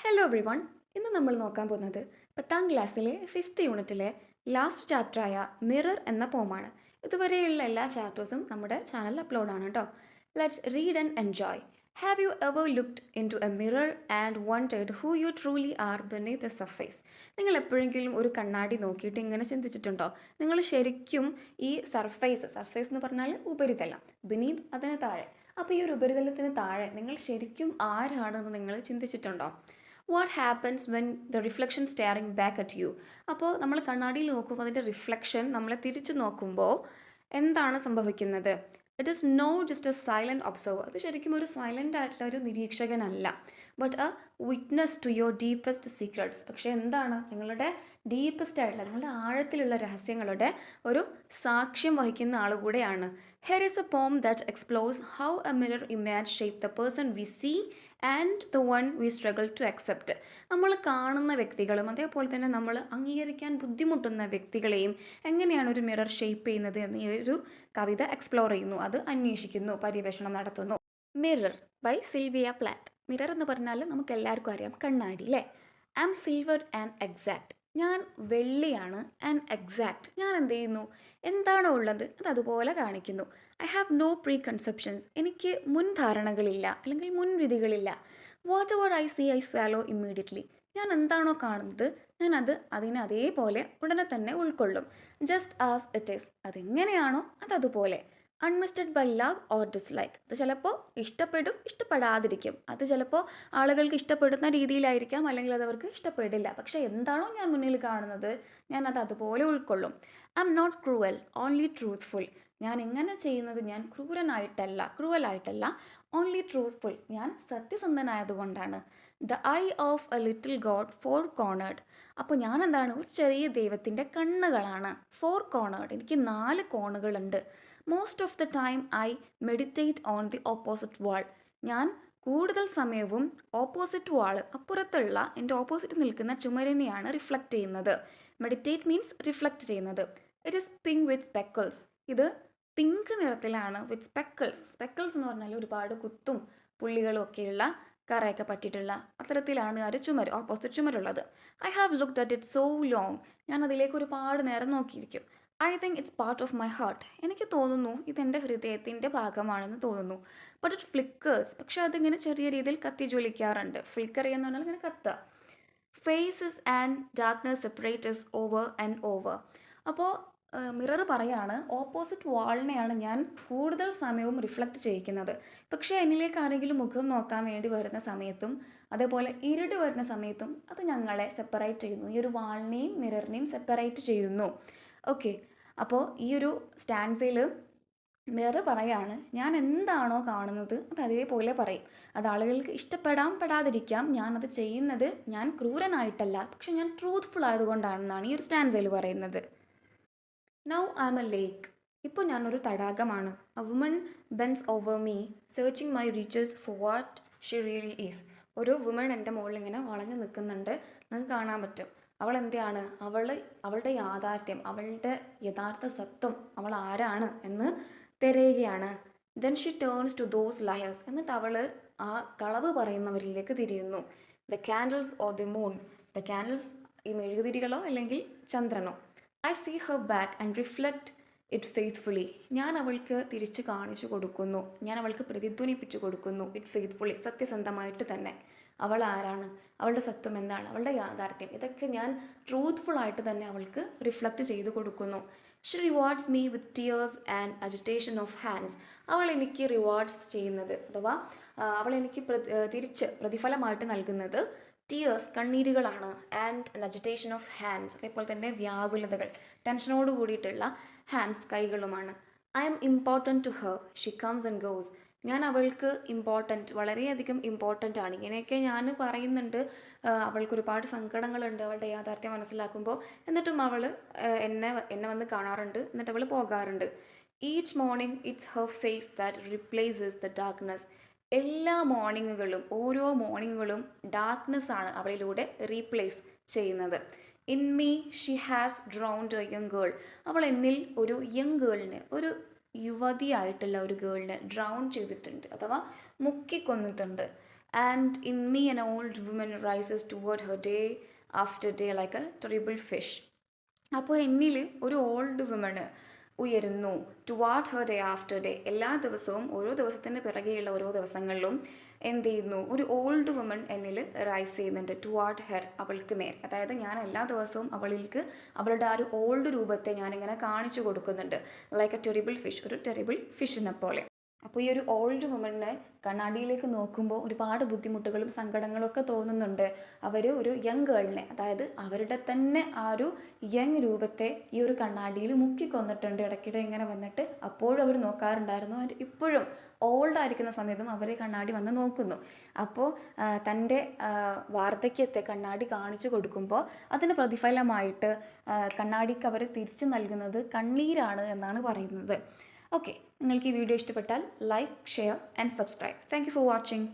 Hello every one. ഇന്ന് നമ്മൾ നോക്കാൻ പോകുന്നത് 10ാം ക്ലാസ്സിലെ 5th യൂണിറ്റിലെ ലാസ്റ്റ് ചാപ്റ്ററായ മിറർ എന്ന പോമാണ്. ഇതുവരെയുള്ള എല്ലാ ചാപ്റ്റേഴ്സും നമ്മുടെ ചാനലിൽ അപ്ലോഡാണ് കേട്ടോ. Let's read and enjoy. Have you ever looked into a mirror and wondered who you truly are beneath the surface? നിങ്ങൾ എപ്പോഴെങ്കിലും ഒരു കണ്ണാടി നോക്കിയിട്ട് ഇങ്ങനെ ചിന്തിച്ചിട്ടുണ്ടോ? നിങ്ങൾ ശരിക്കും ഈ സർഫേസ് എന്ന് പറഞ്ഞാൽ ഉപരിതലം, ബെനീത്ത് അതിന് താഴെ. അപ്പോൾ ഈ ഒരു ഉപരിതലത്തിന് താഴെ നിങ്ങൾ ശരിക്കും ആരാണെന്ന് നിങ്ങൾ ചിന്തിച്ചിട്ടുണ്ടോ? What happens when the reflection staring back at you? അപ്പോൾ നമ്മൾ കണ്ണാടിയിൽ നോക്കുമ്പോൾ അതിൻ്റെ റിഫ്ലക്ഷൻ നമ്മളെ തിരിച്ചു നോക്കുമ്പോൾ എന്താണ് സംഭവിക്കുന്നത്? It is no just a silent observer. അത് ശരിക്കും ഒരു സൈലൻ്റ് ആയിട്ടുള്ള ഒരു നിരീക്ഷകനല്ല, but a witness to your deepest secrets. പക്ഷേ എന്താണ്? നിങ്ങളുടെ ഡീപ്പസ്റ്റ് ആയിട്ടുള്ള, നിങ്ങളുടെ ആഴത്തിലുള്ള രഹസ്യങ്ങളുടെ ഒരു സാക്ഷ്യം വഹിക്കുന്ന ആൾ കൂടെയാണ്. Here is a poem that explores how a mirror image shape the person we see and the one we struggle to accept. നമ്മൾ കാണുന്ന വ്യക്തികളും അതേപോലെ തന്നെ നമ്മൾ അംഗീകരിക്കാൻ ബുദ്ധിമുട്ടുന്ന വ്യക്തികളെയും എങ്ങനെയാണ് ഒരു മിറർ ഷേപ്പ് ചെയ്യുന്നത് എന്ന് ഈ ഒരു കവിത എക്സ്പ്ലോർ ചെയ്യുന്നു, അത് അന്വേഷിക്കുന്നു, പര്യവേഷണം നടത്തുന്നു. Mirror by Sylvia Plath. Mirror എന്ന് പറഞ്ഞാൽ നമുക്ക് എല്ലാവർക്കും അറിയാം, കണ്ണാടി അല്ലേ? I am silver and exact. ഞാൻ വെള്ളിയാണ് ആൻഡ് എക്സാക്ട്. ഞാൻ എന്ത് ചെയ്യുന്നു? എന്താണോ ഉള്ളത് അത് അതുപോലെ കാണിക്കുന്നു. I have no preconceptions. എനിക്ക് മുൻധാരണകളില്ല അല്ലെങ്കിൽ മുൻവിധികളില്ല. Whatever I see I swallow immediately. ഞാൻ എന്താണോ കാണുന്നത് അതിനെ അതേപോലെ ഉടനെ തന്നെ ഉൾക്കൊള്ളും. Just as it is. അതെങ്ങനെയാണോ അതുപോലെ. Unmisted by love or dislike. അത് ചിലപ്പോൾ ഇഷ്ടപ്പെടും, ഇഷ്ടപ്പെടാതിരിക്കും. അത് ചിലപ്പോൾ ആളുകൾക്ക് ഇഷ്ടപ്പെടുന്ന രീതിയിലായിരിക്കാം, അല്ലെങ്കിൽ അത് അവർക്ക് ഇഷ്ടപ്പെടില്ല. പക്ഷേ എന്താണോ ഞാൻ മുന്നിൽ കാണുന്നത് അത് അതുപോലെ ഉൾക്കൊള്ളും. I'm not cruel, only truthful. ഞാൻ ഇങ്ങനെ ചെയ്യുന്നത് ഞാൻ ക്രൂവലായിട്ടല്ല, ഓൺലി ട്രൂത്ത്ഫുൾ. ഞാൻ സത്യസന്ധനായതുകൊണ്ടാണ്. The eye of a little god four cornered. അപ്പോൾ ഞാൻ എന്താണ്? ഒരു ചെറിയ ദൈവത്തിൻ്റെ കണ്ണുകളാണ്. Four cornered. എനിക്ക് 4 കോണുകളുണ്ട്. Most of the time I meditate on the opposite wall. ഞാൻ കൂടുതൽ സമയവും ഓപ്പോസിറ്റ് വാൾ, അപ്പുറത്തുള്ള എൻ്റെ ഓപ്പോസിറ്റ് നിൽക്കുന്ന ചുമരിനെയാണ് റിഫ്ലക്റ്റ് ചെയ്യുന്നത്. മെഡിറ്റേറ്റ് മീൻസ് റിഫ്ലക്റ്റ് ചെയ്യുന്നത്. It is pink with speckles. ഇത് പിങ്ക് നിറത്തിലാണ് വിത്ത് സ്പെക്കിൾസ്. സ്പെക്കിൾസ് എന്ന് പറഞ്ഞാൽ ഒരുപാട് കുത്തും പുള്ളികളും ഒക്കെയുള്ള കറയൊക്കെ പറ്റിയിട്ടുള്ള അത്തരത്തിലാണ് ആ ഒരു ഓപ്പോസിറ്റ് ചുമരുള്ളത്. I have looked at it so long. ഞാൻ അതിലേക്ക് ഒരുപാട് നേരം നോക്കിയിരിക്കും. I think it's part of my heart. എനിക്ക് തോന്നുന്നു ഇതെൻ്റെ ഹൃദയത്തിൻ്റെ ഭാഗമാണെന്ന് തോന്നുന്നു. But it flickers. പക്ഷെ അതിങ്ങനെ ചെറിയ രീതിയിൽ കത്തി ജ്വലിക്കാറുണ്ട്. ഫ്ലിക്കർ എന്ന് പറഞ്ഞാൽ ഇങ്ങനെ കത്തുക. Faces and darkness separates over and over. അപ്പോൾ മിറർ പറയാണ്, ഓപ്പോസിറ്റ് വാളിനെയാണ് ഞാൻ കൂടുതൽ സമയവും റിഫ്ലക്റ്റ് ചെയ്യിക്കുന്നത്. പക്ഷേ എന്നിലേക്ക് ആരെങ്കിലും മുഖം നോക്കാൻ വേണ്ടി വരുന്ന സമയത്തും അതേപോലെ ഇരുട് വരുന്ന സമയത്തും അത് ഞങ്ങളെ സെപ്പറേറ്റ് ചെയ്യുന്നു. ഈ ഒരു വാളിനെയും മിററിനെയും സെപ്പറേറ്റ് ചെയ്യുന്നു. ഓക്കെ, അപ്പോൾ ഈ ഒരു സ്റ്റാൻസയിൽ മിറർ പറയാണ്, ഞാൻ എന്താണോ കാണുന്നത് അത് അതേപോലെ പറയും. അത് ആളുകൾക്ക് പെടാതിരിക്കാം. ഞാനത് ചെയ്യുന്നത് ഞാൻ ക്രൂരനായിട്ടല്ല, പക്ഷെ ഞാൻ ട്രൂത്ത്ഫുൾ ആയതുകൊണ്ടാണെന്നാണ് ഈ ഒരു സ്റ്റാൻസയിൽ പറയുന്നത്. Now I'm a lake. ഇപ്പോൾ ഞാനൊരു തടാകമാണ്. A woman bends over me searching my reaches for what she really is. ഒരു വുമൺ എൻ്റെ മുകളിൽ ഇങ്ങനെ വളഞ്ഞു നിൽക്കുന്നുണ്ട്, നിങ്ങൾക്ക് കാണാൻ പറ്റും. അവൾ എന്താണ്? അവളുടെ യാഥാർത്ഥ്യം, അവളുടെ യഥാർത്ഥ സത്വം, അവൾ ആരാണ് എന്ന് തിരയുകയാണ്. Then she turns to those liars. എന്നിട്ട് അവൾ ആ കളവ് പറയുന്നവരിലേക്ക് തിരിയുന്നു. The candles or the moon. The candles, ഈ മെഴുകുതിരികളോ അല്ലെങ്കിൽ ചന്ദ്രനോ. I see her back and reflect it faithfully. ഞാൻ അവൾക്ക് തിരിച്ച് കാണിച്ചു കൊടുക്കുന്നു, ഞാൻ അവൾക്ക് പ്രതിധ്വനിപ്പിച്ചു കൊടുക്കുന്നു. ഇറ്റ് ഫെയ്ത്ത്ഫുള്ളി, സത്യസന്ധമായിട്ട് തന്നെ. അവൾ ആരാണ്, അവളുടെ സത്വം എന്താണ്, അവളുടെ യാഥാർത്ഥ്യം, ഇതൊക്കെ ഞാൻ ട്രൂത്ത്ഫുള്ളായിട്ട് തന്നെ അവൾക്ക് റിഫ്ലക്റ്റ് ചെയ്തു കൊടുക്കുന്നു. She rewards me with tears and agitation of hands. അവൾ എനിക്ക് റിവാർഡ്സ് ചെയ്യുന്നത്, അഥവാ അവൾ എനിക്ക് തിരിച്ച് പ്രതിഫലമായിട്ട് നൽകുന്നത് ടിയേഴ്സ്, കണ്ണീരുകളാണ്. And an agitation of hands, അതേപോലെ തന്നെ വ്യാകുലതകൾ, ടെൻഷനോട് കൂടിയിട്ടുള്ള ഹാൻഡ്സ്, കൈകളുമാണ്. I'm important to her, she comes and goes. ഞാൻ അവൾക്ക് ഇമ്പോർട്ടൻറ്റ്, വളരെയധികം ഇമ്പോർട്ടൻ്റ് ആണ്. ഇങ്ങനെയൊക്കെ ഞാൻ പറയുന്നുണ്ട്. അവൾക്ക് ഒരുപാട് സങ്കടങ്ങളുണ്ട് അവളുടെ യാഥാർത്ഥ്യം മനസ്സിലാക്കുമ്പോൾ. എന്നിട്ടും അവൾ എന്നെ വന്ന് കാണാറുണ്ട്, എന്നിട്ട് അവൾ പോകാറുണ്ട്. Each morning it's her face that replaces the darkness. എല്ലാ മോർണിംഗുകളും, ഓരോ മോർണിംഗുകളും ഡാർക്ക്നെസ് ആണ് അവളിലൂടെ റീപ്ലേസ് ചെയ്യുന്നത്. In me she has drowned a young girl. അവൾ എന്നിൽ ഒരു യങ് ഗേളിനെ, ഒരു യുവതിയായിട്ടുള്ള ഒരു ഗേളിനെ ഡ്രൗൺ ചെയ്തിട്ടുണ്ട്, അഥവാ മുക്കിക്കൊന്നിട്ടുണ്ട്. And in me, an old woman rises toward her day after day like a terrible fish. അപ്പോൾ എന്നിൽ ഒരു ഓൾഡ് വുമണ് ഉയരുന്നു toward Har day after day. എല്ലാ ദിവസവും ഓരോ ദിവസത്തിന് പിറകെയുള്ള ഓരോ ദിവസങ്ങളിലും എന്ത് ചെയ്യുന്നു, ഒരു ഓൾഡ് വുമൺ എന്നിൽ റൈസ് ചെയ്യുന്നുണ്ട് ടുവാർഡ് ഹെർ, അവൾക്ക് നേരെ. അതായത് ഞാൻ എല്ലാ ദിവസവും അവളിലേക്ക് അവളുടെ ആ ഒരു ഓൾഡ് രൂപത്തെ ഞാനിങ്ങനെ കാണിച്ചു കൊടുക്കുന്നുണ്ട്. ലൈക്ക് എ ടെറിബിൾ ഫിഷ്, ഒരു ടെറിബിൾ ഫിഷിനെ പോലെ. അപ്പോൾ ഈ ഒരു ഓൾഡ് വുമണിനെ കണ്ണാടിയിലേക്ക് നോക്കുമ്പോൾ ഒരുപാട് ബുദ്ധിമുട്ടുകളും സങ്കടങ്ങളും ഒക്കെ തോന്നുന്നുണ്ട്. അവർ ഒരു യങ് ഗേളിനെ, അതായത് അവരുടെ തന്നെ ആ ഒരു യങ് രൂപത്തെ ഈ ഒരു കണ്ണാടിയിൽ മുക്കിക്കൊന്നിട്ടുണ്ട് ഇടയ്ക്കിടെ ഇങ്ങനെ വന്നിട്ട്. അപ്പോഴും അവർ നോക്കാറുണ്ടായിരുന്നു. ഇപ്പോഴും ഓൾഡായിരിക്കുന്ന സമയത്തും അവർ കണ്ണാടി വന്ന് നോക്കുന്നു. അപ്പോൾ തൻ്റെ വാർദ്ധക്യത്തെ കണ്ണാടി കാണിച്ചു കൊടുക്കുമ്പോൾ അതിന് പ്രതിഫലമായിട്ട് കണ്ണാടിക്ക് അവർ തിരിച്ചു നൽകുന്നത് കണ്ണീരാണ് എന്നാണ് പറയുന്നത്. ഓക്കെ, നിങ്ങൾക്ക് ഈ വീഡിയോ ഇഷ്ടപ്പെട്ടാൽ like, share and subscribe. Thank you for watching.